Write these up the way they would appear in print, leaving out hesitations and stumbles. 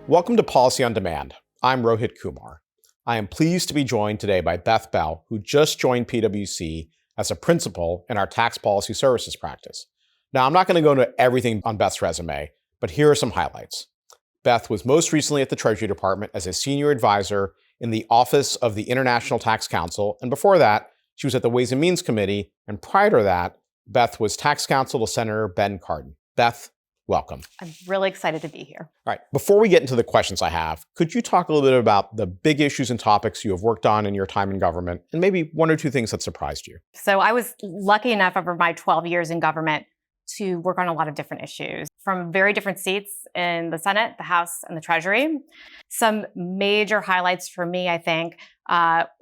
Welcome to Policy on Demand. I'm Rohit Kumar. I am pleased to be joined today by Beth Bell, who just joined PwC as a principal in our tax policy services practice. Now, I'm not going to go into everything on Beth's resume, but here are some highlights. Beth was most recently at the Treasury Department as a senior advisor in the Office of the International Tax Council, and before that, she was at the Ways and Means Committee, and prior to that, Beth was tax counsel to Senator Ben Cardin. Beth, welcome. I'm really excited to be here. All right, before we get into the questions I have, could you talk a little bit about the big issues and topics you have worked on in your time in government, and maybe one or two things that surprised you? So I was lucky enough over my 12 years in government to work on a lot of different issues from very different seats in the Senate, the House, and the Treasury. Some major highlights for me, I think,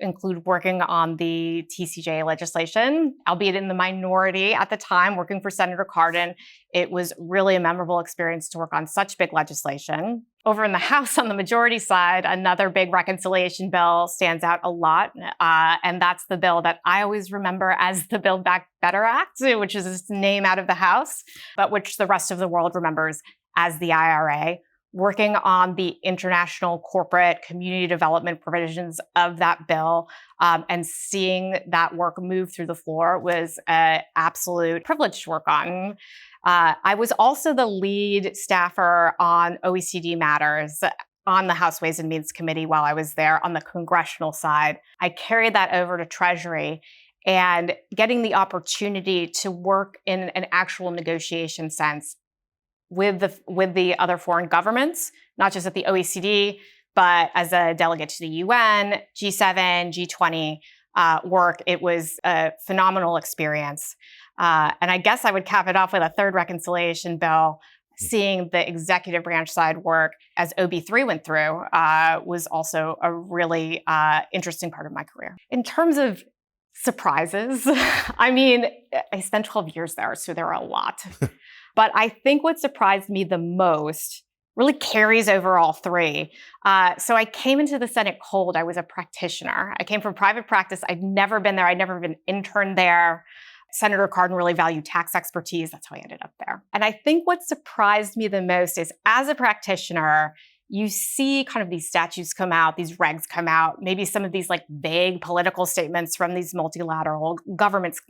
include working on the TCJA legislation, albeit in the minority at the time, working for Senator Cardin. It was really a memorable experience to work on such big legislation. Over in the House, on the majority side, another big reconciliation bill stands out a lot, and that's the bill that I always remember as the Build Back Better Act, which is its name out of the House, but which the rest of the world remembers as the IRA. Working on the international corporate community development provisions of that bill and seeing that work move through the floor was an absolute privilege to work on. I was also the lead staffer on OECD matters on the House Ways and Means Committee while I was there on the congressional side. I carried that over to Treasury, and getting the opportunity to work in an actual negotiation sense with the other foreign governments, not just at the OECD, but as a delegate to the UN, G7, G20 work. It was a phenomenal experience. And I guess I would cap it off with a third reconciliation bill. Seeing the executive branch side work as OB3 went through was also a really interesting part of my career. In terms of surprises, I mean, I spent 12 years there, so there are a lot. But I think what surprised me the most really carries over all three. So I came into the Senate cold. I was a practitioner. I came from private practice. I'd never been there. I'd never been interned there. Senator Cardin really valued tax expertise. That's how I ended up there. And I think what surprised me the most is, as a practitioner, you see kind of these statutes come out, these regs come out, maybe some of these like vague political statements from these multilateral government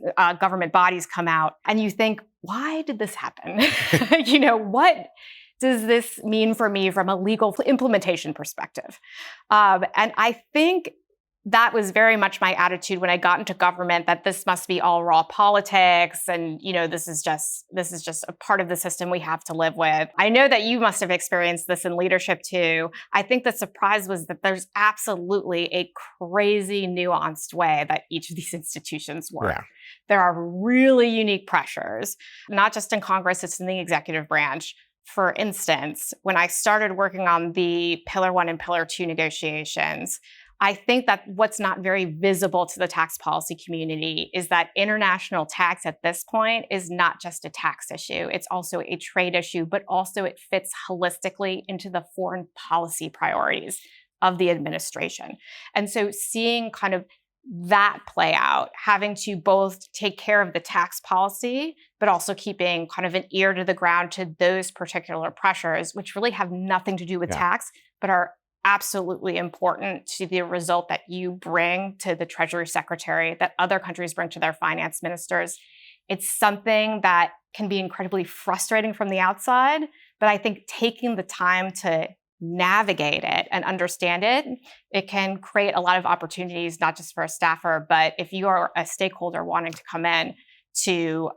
bodies come out, and you think, why did this happen? What does this mean for me from a legal implementation perspective? And I think that was very much my attitude when I got into government, that this must be all raw politics, and this is just a part of the system we have to live with. I know that you must have experienced this in leadership too. I think the surprise was that there's absolutely a crazy nuanced way that each of these institutions work. Yeah. There are really unique pressures, not just in Congress, it's in the executive branch. For instance, when I started working on the Pillar 1 and Pillar 2 negotiations, I think that what's not very visible to the tax policy community is that international tax at this point is not just a tax issue. It's also a trade issue, but also it fits holistically into the foreign policy priorities of the administration. And so seeing kind of that play out, having to both take care of the tax policy, but also keeping kind of an ear to the ground to those particular pressures, which really have nothing to do with tax, but are absolutely important to the result that you bring to the Treasury Secretary, that other countries bring to their finance ministers. It's something that can be incredibly frustrating from the outside, but I think taking the time to navigate it and understand it, it can create a lot of opportunities, not just for a staffer, but if you are a stakeholder wanting to come in to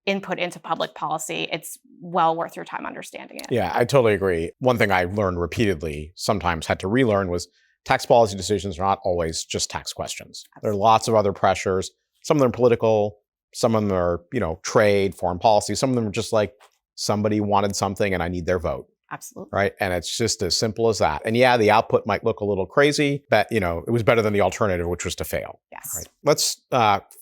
input into public policy, it's well worth your time understanding it. Yeah, I totally agree. One thing I learned repeatedly, sometimes had to relearn, was tax policy decisions are not always just tax questions. Absolutely. There are lots of other pressures. Some of them are political, some of them are, trade, foreign policy. Some of them are just like, somebody wanted something and I need their vote. Absolutely. Right. And it's just as simple as that. And yeah, the output might look a little crazy, but it was better than the alternative, which was to fail. Yes. Right. Let's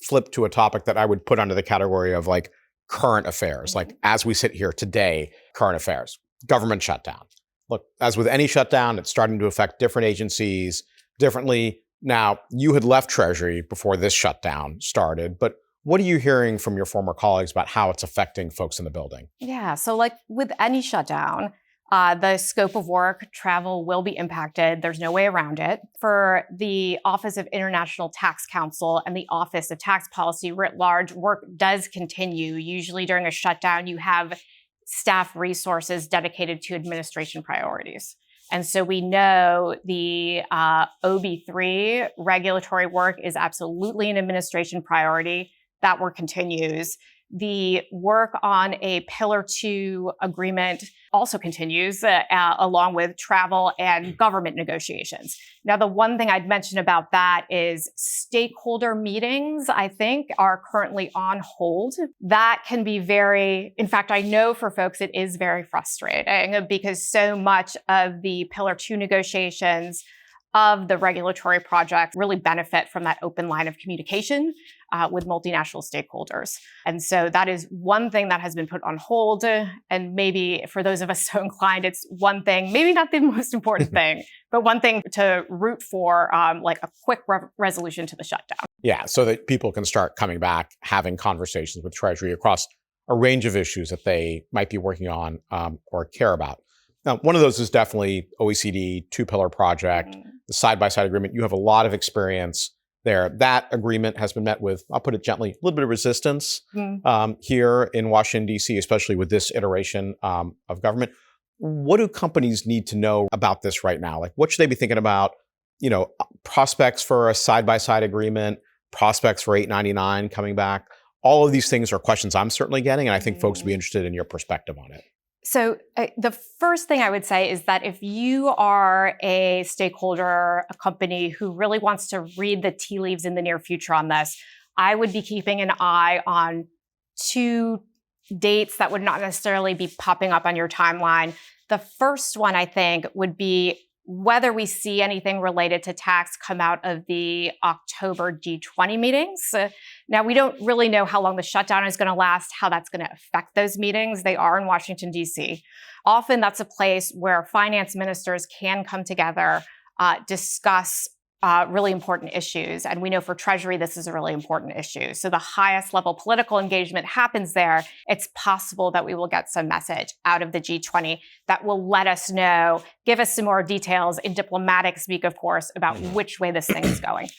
flip to a topic that I would put under the category of like current affairs, like as we sit here today, current affairs, government shutdown. Look, as with any shutdown, it's starting to affect different agencies differently. Now, you had left Treasury before this shutdown started, but What are you hearing from your former colleagues about how it's affecting folks in the building? Yeah, so like with any shutdown, the scope of work, travel will be impacted. There's no way around it. For the Office of International Tax Counsel and the Office of Tax Policy writ large, work does continue. Usually during a shutdown, you have staff resources dedicated to administration priorities. And so we know the OB3 regulatory work is absolutely an administration priority. That work continues. The work on a Pillar 2 agreement also continues, along with travel and government negotiations. Now, the one thing I'd mention about that is stakeholder meetings, I think, are currently on hold. That can be in fact, I know for folks it is very frustrating because so much of the Pillar 2 negotiations of the regulatory project really benefit from that open line of communication with multinational stakeholders. And so that is one thing that has been put on hold. And maybe for those of us so inclined, it's one thing, maybe not the most important thing, but one thing to root for, like a quick resolution to the shutdown. Yeah, so that people can start coming back, having conversations with Treasury across a range of issues that they might be working on or care about. Now, one of those is definitely OECD two-pillar project, the side-by-side agreement. You have a lot of experience there. That agreement has been met with, I'll put it gently, a little bit of resistance here in Washington, D.C., especially with this iteration of government. What do companies need to know about this right now? Like, what should they be thinking about? You know, prospects for a side-by-side agreement, prospects for 899 coming back. All of these things are questions I'm certainly getting, and I think folks would be interested in your perspective on it. So the first thing I would say is that if you are a stakeholder, a company who really wants to read the tea leaves in the near future on this, I would be keeping an eye on two dates that would not necessarily be popping up on your timeline. The first one, I think, would be whether we see anything related to tax come out of the October G20 meetings. Now, we don't really know how long the shutdown is going to last, how that's going to affect those meetings. They are in Washington, D.C. Often that's a place where finance ministers can come together, discuss really important issues. And we know for Treasury, this is a really important issue. So the highest level political engagement happens there. It's possible that we will get some message out of the G20 that will let us know, give us some more details in diplomatic speak, of course, about which way this thing is going.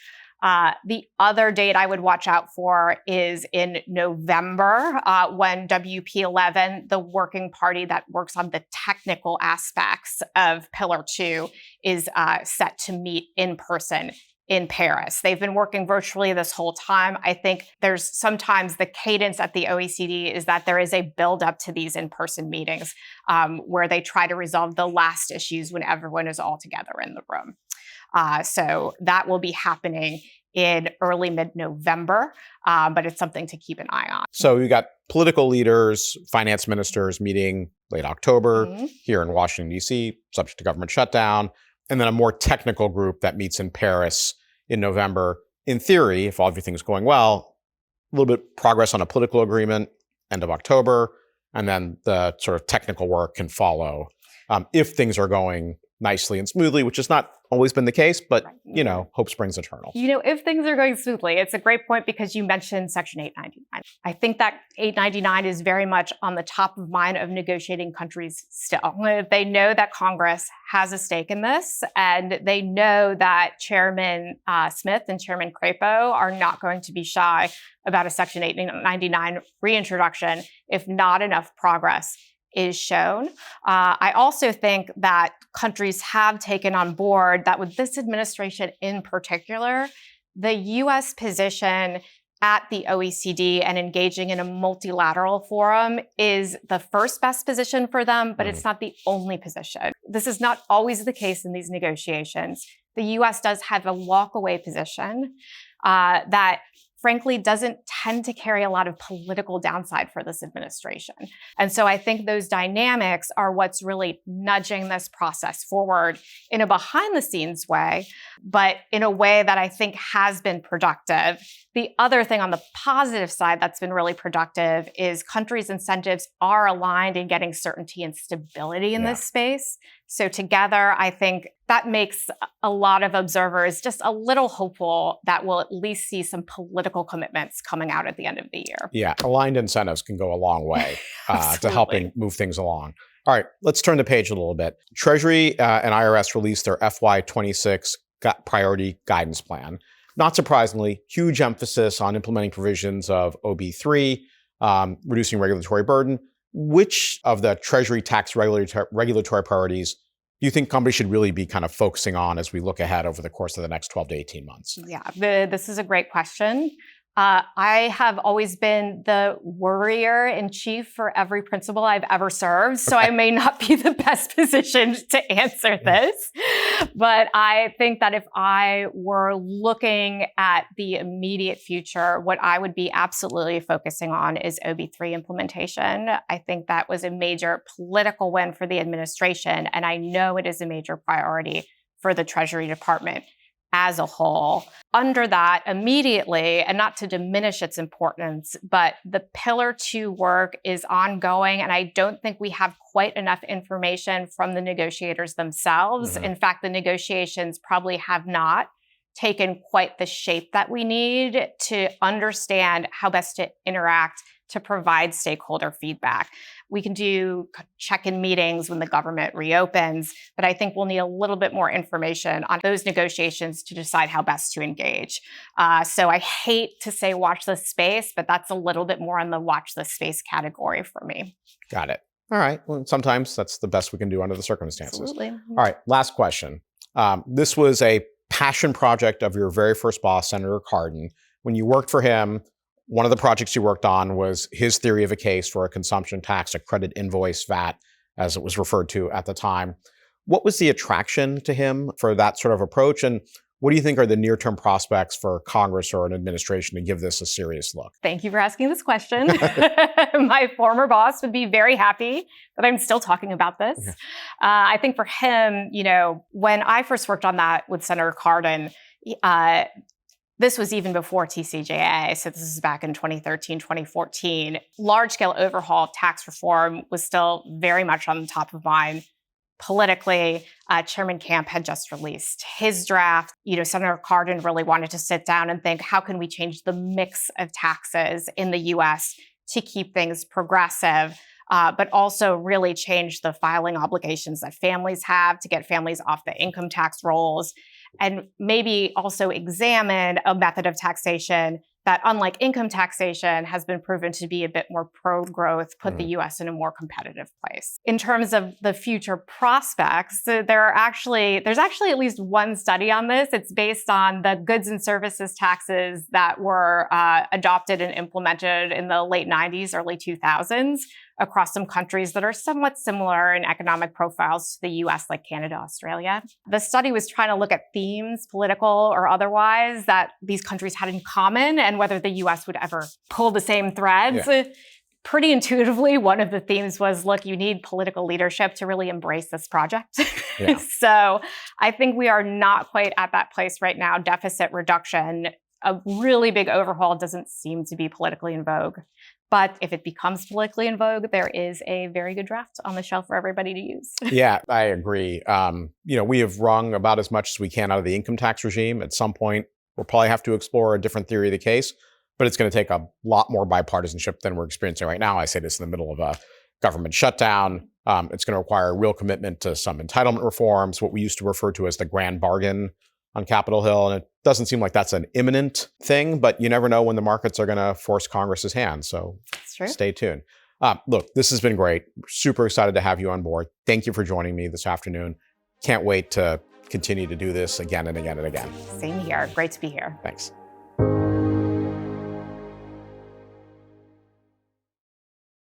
The other date I would watch out for is in November, when WP11, the working party that works on the technical aspects of Pillar 2, is set to meet in person in Paris. They've been working virtually this whole time. I think there's sometimes the cadence at the OECD is that there is a buildup to these in-person meetings where they try to resolve the last issues when everyone is all together in the room. So that will be happening in early mid-November, but it's something to keep an eye on. So you got political leaders, finance ministers meeting late October here in Washington, D.C., subject to government shutdown, and then a more technical group that meets in Paris in November. In theory, if everything's going well, a little bit progress on a political agreement, end of October, and then the sort of technical work can follow if things are going nicely and smoothly, which has not always been the case, but, you know, hope springs eternal. You know, if things are going smoothly, it's a great point because you mentioned Section 899. I think that 899 is very much on the top of mind of negotiating countries still. They know that Congress has a stake in this, and they know that Chairman Smith and Chairman Crapo are not going to be shy about a Section 899 reintroduction if not enough progress is shown. I also think that countries have taken on board that with this administration in particular, the U.S. position at the OECD and engaging in a multilateral forum is the first best position for them, but it's not the only position. This is not always the case in these negotiations. The U.S. does have a walk-away position that frankly doesn't tend to carry a lot of political downside for this administration. And so I think those dynamics are what's really nudging this process forward in a behind-the-scenes way, but in a way that I think has been productive. The other thing on the positive side that's been really productive is countries' incentives are aligned in getting certainty and stability in this space. So together, I think that makes a lot of observers just a little hopeful that we'll at least see some political commitments coming out at the end of the year. Yeah, aligned incentives can go a long way to helping move things along. All right, let's turn the page a little bit. Treasury and IRS released their FY26 priority guidance plan. Not surprisingly, huge emphasis on implementing provisions of OB3, reducing regulatory burden. Which of the Treasury tax regulatory priorities do you think companies should really be kind of focusing on as we look ahead over the course of the next 12 to 18 months? Yeah, this is a great question. I have always been the worrier in chief for every principal I've ever served, so I may not be the best positioned to answer this. But I think that if I were looking at the immediate future, what I would be absolutely focusing on is OB3 implementation. I think that was a major political win for the administration, and I know it is a major priority for the Treasury Department as a whole. Under that, immediately, and not to diminish its importance, but the Pillar 2 work is ongoing, and I don't think we have quite enough information from the negotiators themselves. In fact, the negotiations probably have not taken quite the shape that we need to understand how best to interact to provide stakeholder feedback. We can do check-in meetings when the government reopens, but I think we'll need a little bit more information on those negotiations to decide how best to engage. So I hate to say watch this space, but that's a little bit more on the watch this space category for me. Got it. All right. Well, sometimes that's the best we can do under the circumstances. Absolutely. All right. Last question. This was a passion project of your very first boss, Senator Cardin. When you worked for him, one of the projects you worked on was his theory of a case for a consumption tax, a credit invoice VAT, as it was referred to at the time. What was the attraction to him for that sort of approach? And what do you think are the near-term prospects for Congress or an administration to give this a serious look? Thank you for asking this question. My former boss would be very happy that I'm still talking about this. Okay. I think for him, when I first worked on that with Senator Cardin, this was even before TCJA, so this is back in 2013, 2014. Large-scale overhaul of tax reform was still very much on the top of mind. Politically, Chairman Camp had just released his draft. Senator Cardin really wanted to sit down and think, how can we change the mix of taxes in the U.S. to keep things progressive, but also really change the filing obligations that families have to get families off the income tax rolls, and maybe also examine a method of taxation that, unlike income taxation, has been proven to be a bit more pro-growth, put the U.S. in a more competitive place. In terms of the future prospects, there's actually at least one study on this. It's based on the goods and services taxes that were adopted and implemented in the late 90s, early 2000s across some countries that are somewhat similar in economic profiles to the US, like Canada, Australia. The study was trying to look at themes, political or otherwise, that these countries had in common and whether the US would ever pull the same threads. Yeah. Pretty intuitively, one of the themes was, look, you need political leadership to really embrace this project. Yeah. So I think we are not quite at that place right now. Deficit reduction, a really big overhaul doesn't seem to be politically in vogue. But if it becomes politically in vogue, there is a very good draft on the shelf for everybody to use. Yeah, I agree. We have wrung about as much as we can out of the income tax regime. At some point, we'll probably have to explore a different theory of the case, but it's going to take a lot more bipartisanship than we're experiencing right now. I say this in the middle of a government shutdown. It's going to require a real commitment to some entitlement reforms, what we used to refer to as the grand bargain on Capitol Hill. And it doesn't seem like that's an imminent thing, but you never know when the markets are going to force Congress's hand. So stay tuned. Look, this has been great. Super excited to have you on board. Thank you for joining me this afternoon. Can't wait to continue to do this again and again and again. Same here. Great to be here. Thanks.